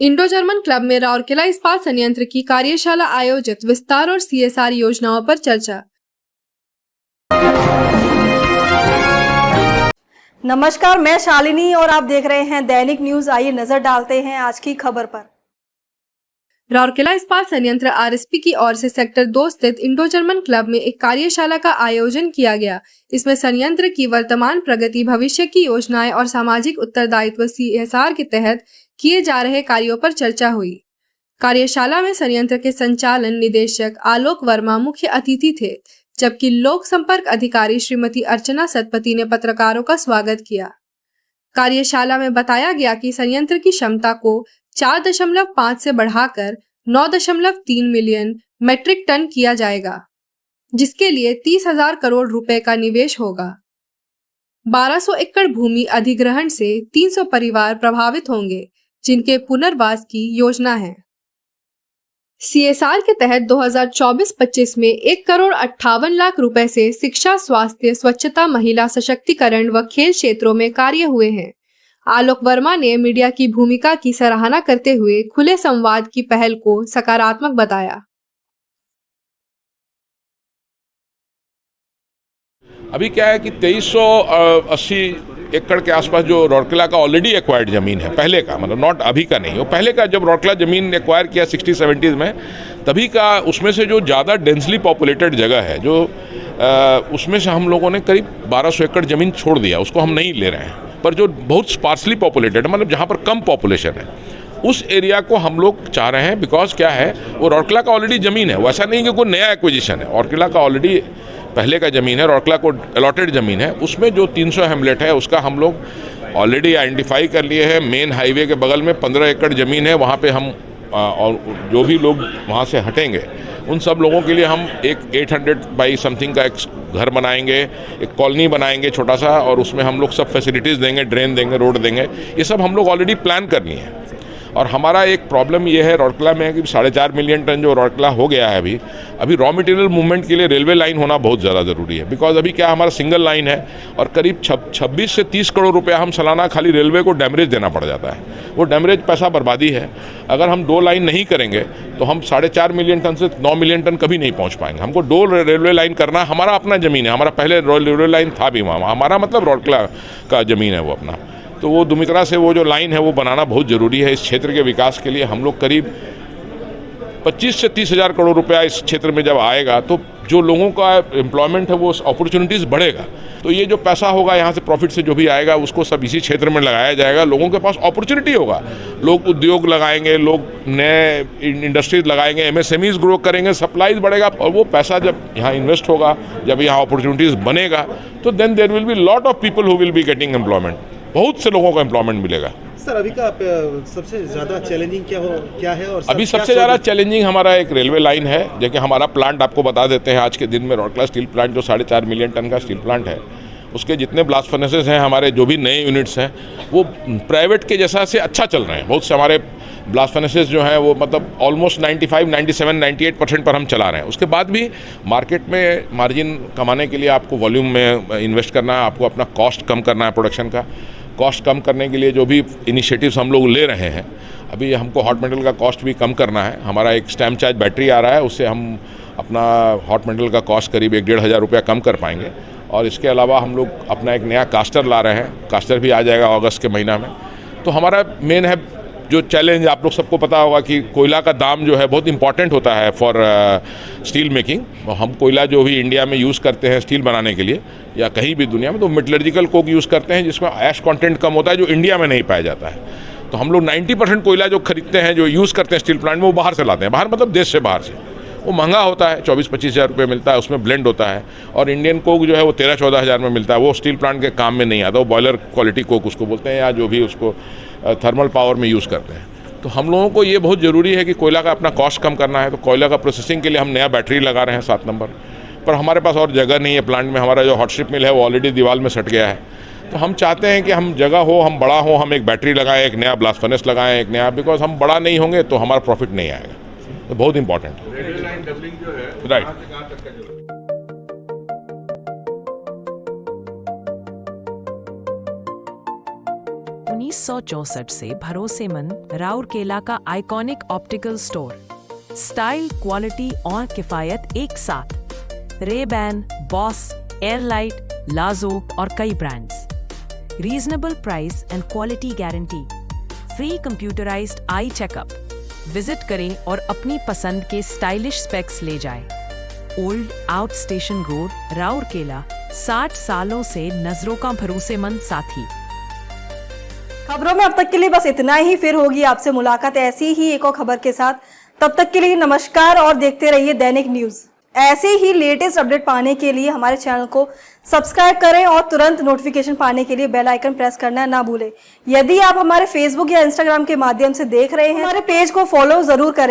Indo German club में राउरकेला इस्पात संयंत्र की कार्यशाला आयोजित विस्तार और सीएसआर योजनाओं पर चर्चा। नमस्कार, मैं शालिनी और आप देख रहे हैं दैनिक न्यूज। आइए नजर डालते हैं आज की खबर पर। राउरकेला इस्पात संयंत्र आरएसपी की ओर से सेक्टर 2 स्थित इंडो जर्मन क्लब में एक कार्यशाला का आयोजन किया गया। इसमें संयंत्र की वर्तमान प्रगति, भविष्य की योजनाएं और सामाजिक उत्तरदायित्व सीएसआर के तहत किए जा रहे कार्यों पर चर्चा हुई। कार्यशाला में संयंत्र के संचालन निदेशक आलोक वर्मा मुख्य अतिथि थे, जबकि लोक संपर्क अधिकारी श्रीमती अर्चना सतपथी ने पत्रकारों का स्वागत किया। कार्यशाला में बताया गया कि संयंत्र की क्षमता को 4.5 से बढ़ाकर 9.3 मिलियन मेट्रिक टन किया जाएगा, जिसके लिए 30,000 करोड़ रुपए का निवेश होगा। 1200 एकड़ भूमि अधिग्रहण से 300 परिवार प्रभावित होंगे, जिनके पुनर्वास की योजना है। सीएसआर के तहत 2024-25 में 1,58,00,000 रुपए से शिक्षा, स्वास्थ्य, स्वच्छता, महिला सशक्तिकरण व खेल क्षेत्रों में कार्य हुए हैं। आलोक वर्मा ने मीडिया की भूमिका की सराहना करते हुए खुले संवाद की पहल को सकारात्मक बताया। अभी क्या है कि 2380 एकड़ के आसपास जो राउरकेला का ऑलरेडी एक्वायर्ड ज़मीन है, पहले का, मतलब नॉट अभी का नहीं, वो पहले का, जब राउरकेला ज़मीन एक्वायर किया 60-70s में, तभी का, उसमें से जो ज़्यादा डेंसली पॉपुलेटेड जगह है, जो उसमें से हम लोगों ने करीब 1200 एकड़ ज़मीन छोड़ दिया, उसको हम नहीं ले रहे हैं। पर जो बहुत स्पार्सली पॉपुलेटेड है, मतलब जहाँ पर कम पॉपुलेशन है, उस एरिया को हम लोग चाह रहे हैं। बिकॉज क्या है, वो राउरकेला का ऑलरेडी ज़मीन है, वो ऐसा नहीं कि कोई नया एक्विजिशन है। राउरकेला का ऑलरेडी पहले का ज़मीन है, राउरकेला को अलॉटेड ज़मीन है, उसमें जो 300 हेमलेट है उसका हम लोग ऑलरेडी आइडेंटिफाई कर लिए हैं। मेन हाईवे के बगल में 15 एकड़ ज़मीन है, वहाँ पे हम और जो भी लोग वहाँ से हटेंगे उन सब लोगों के लिए हम एक 800 बाई समथिंग का एक घर बनाएंगे, एक कॉलोनी बनाएंगे छोटा सा, और उसमें हम लोग सब फैसिलिटीज़ देंगे, ड्रेन देंगे, रोड देंगे। ये सब हम लोग ऑलरेडी प्लान कर लिए हैं। और हमारा एक प्रॉब्लम ये है राउरकेला में कि 4.5 मिलियन टन जो राउरकेला हो गया है अभी रॉ मटेरियल मूवमेंट के लिए रेलवे लाइन होना बहुत ज़्यादा ज़रूरी है। बिकॉज अभी क्या, हमारा सिंगल लाइन है और करीब 26 से 30 करोड़ रुपया हम सालाना खाली रेलवे को डैमरेज देना पड़ जाता है। वो डैमरेज पैसा बर्बादी है। अगर हम 2 लाइन नहीं करेंगे तो हम 4.5 मिलियन टन से 9 मिलियन टन कभी नहीं पहुँच पाएंगे। हमको 2 रेलवे लाइन करना, हमारा अपना ज़मीन है, हमारा पहले रेलवे लाइन था भी वहाँ, हमारा मतलब राउरकेला का ज़मीन है वो अपना। तो वो दुमित्रा से वो जो लाइन है वो बनाना बहुत ज़रूरी है इस क्षेत्र के विकास के लिए। हम लोग करीब 25 से 30 हज़ार करोड़ रुपया इस क्षेत्र में जब आएगा तो जो लोगों का एम्प्लॉयमेंट है वो अपॉर्चुनिटीज़ बढ़ेगा। तो ये जो पैसा होगा यहाँ से प्रॉफिट से जो भी आएगा उसको सब इसी क्षेत्र में लगाया जाएगा। लोगों के पास अपॉर्चुनिटी होगा, लोग उद्योग लगाएंगे, लोग नए इंडस्ट्रीज लगाएंगे, एमएसएमईज ग्रो करेंगे, सप्लाईज बढ़ेगा। और वो पैसा जब यहाँ इन्वेस्ट होगा, जब यहाँ अपॉर्चुनिटीज़ बनेगा, तो then there will be lot of people who will be getting employment. बहुत से लोगों को एम्प्लॉयमेंट मिलेगा। सर, अभी का सबसे ज़्यादा चैलेंजिंग क्या है? और अभी सबसे ज़्यादा चैलेंजिंग हमारा एक रेलवे लाइन है। जैसे हमारा प्लांट आपको बता देते हैं, आज के दिन में राउरकेला स्टील प्लांट जो 4.5 मिलियन टन का स्टील प्लांट है, उसके जितने ब्लास्ट फर्नेसेस हैं, हमारे जो भी नए यूनिट्स हैं, वो प्राइवेट के जैसा से अच्छा चल रहे हैं। बहुत से हमारे ब्लास्ट फर्नेसेस जो हैं वो मतलब ऑलमोस्ट 95, 97, 98% पर हम चला रहे हैं। उसके बाद भी मार्केट में मार्जिन कमाने के लिए आपको वॉल्यूम में इन्वेस्ट करना है, आपको अपना कॉस्ट कम करना है। प्रोडक्शन का कॉस्ट कम करने के लिए जो भी इनिशिएटिव्स हम लोग ले रहे हैं, अभी हमको हॉट मेटल का कॉस्ट भी कम करना है। हमारा एक स्टैम्प चार्ज बैटरी आ रहा है, उससे हम अपना हॉट मेटल का कॉस्ट करीब 1-1.5 हज़ार रुपया कम कर पाएंगे। और इसके अलावा हम लोग अपना एक नया कास्टर ला रहे हैं, कास्टर भी आ जाएगा अगस्त के महीना में। तो हमारा मेन है जो चैलेंज, आप लोग सबको पता होगा कि कोयला का दाम जो है बहुत इंपॉर्टेंट होता है फॉर स्टील मेकिंग। हम कोयला जो भी इंडिया में यूज़ करते हैं स्टील बनाने के लिए या कहीं भी दुनिया में, तो मेटलर्जिकल कोक यूज़ करते हैं जिसमें ऐश कंटेंट कम होता है, जो इंडिया में नहीं पाया जाता है। तो हम लोग 90% कोयला जो खरीदते हैं, जो यूज़ करते हैं स्टील प्लांट में, वो बाहर से लाते हैं। बाहर मतलब देश से बाहर से। वो महंगा होता है, 24-25 हज़ार रुपये मिलता है, उसमें ब्लेंड होता है। और इंडियन कोक जो है वो 13-14 हज़ार में मिलता है। वो स्टील प्लांट के काम में नहीं आता, वो बॉयलर क्वालिटी कोक उसको बोलते हैं, या जो भी उसको थर्मल पावर में यूज़ करते हैं। तो हम लोगों को ये बहुत ज़रूरी है कि कोयला का अपना कॉस्ट कम करना है। तो कोयला का प्रोसेसिंग के लिए हम नया बैटरी लगा रहे हैं 7 नंबर पर। हमारे पास और जगह नहीं है प्लांट में। हमारा जो हॉट स्ट्रिप मिल है वो ऑलरेडी दीवार में सट गया है। तो हम चाहते हैं कि हम जगह हो, हम बड़ा हो, हम एक बैटरी लगाएं, एक नया ब्लास्ट फर्नेस लगाएं, एक नया, बिकॉज हम बड़ा नहीं होंगे तो हमारा प्रॉफिट नहीं आएगा। तो बहुत इंपॉर्टेंट है। राइट। 1964 से भरोसेमंद राउरकेला का iconic optical store. Style, quality और किफायत एक साथ। रेबैन, बॉस, एयरलाइट, लाजो और कई brands. Reasonable price and quality guarantee. Free computerised eye checkup. Visit करें और अपनी पसंद के स्टाइलिश स्पेक्स ले जाएं। Old out station road, Rourkela, 60 सालों से नजरों का भरोसेमंद साथी। खबरों में अब तक के लिए बस इतना ही। फिर होगी आपसे मुलाकात ऐसी ही एक और खबर के साथ। तब तक के लिए नमस्कार और देखते रहिए दैनिक न्यूज। ऐसे ही लेटेस्ट अपडेट पाने के लिए हमारे चैनल को सब्सक्राइब करें और तुरंत नोटिफिकेशन पाने के लिए बेल आइकन प्रेस करना ना भूलें। यदि आप हमारे फेसबुक या इंस्टाग्राम के माध्यम से देख रहे हैं, हमारे पेज को फॉलो जरूर करें।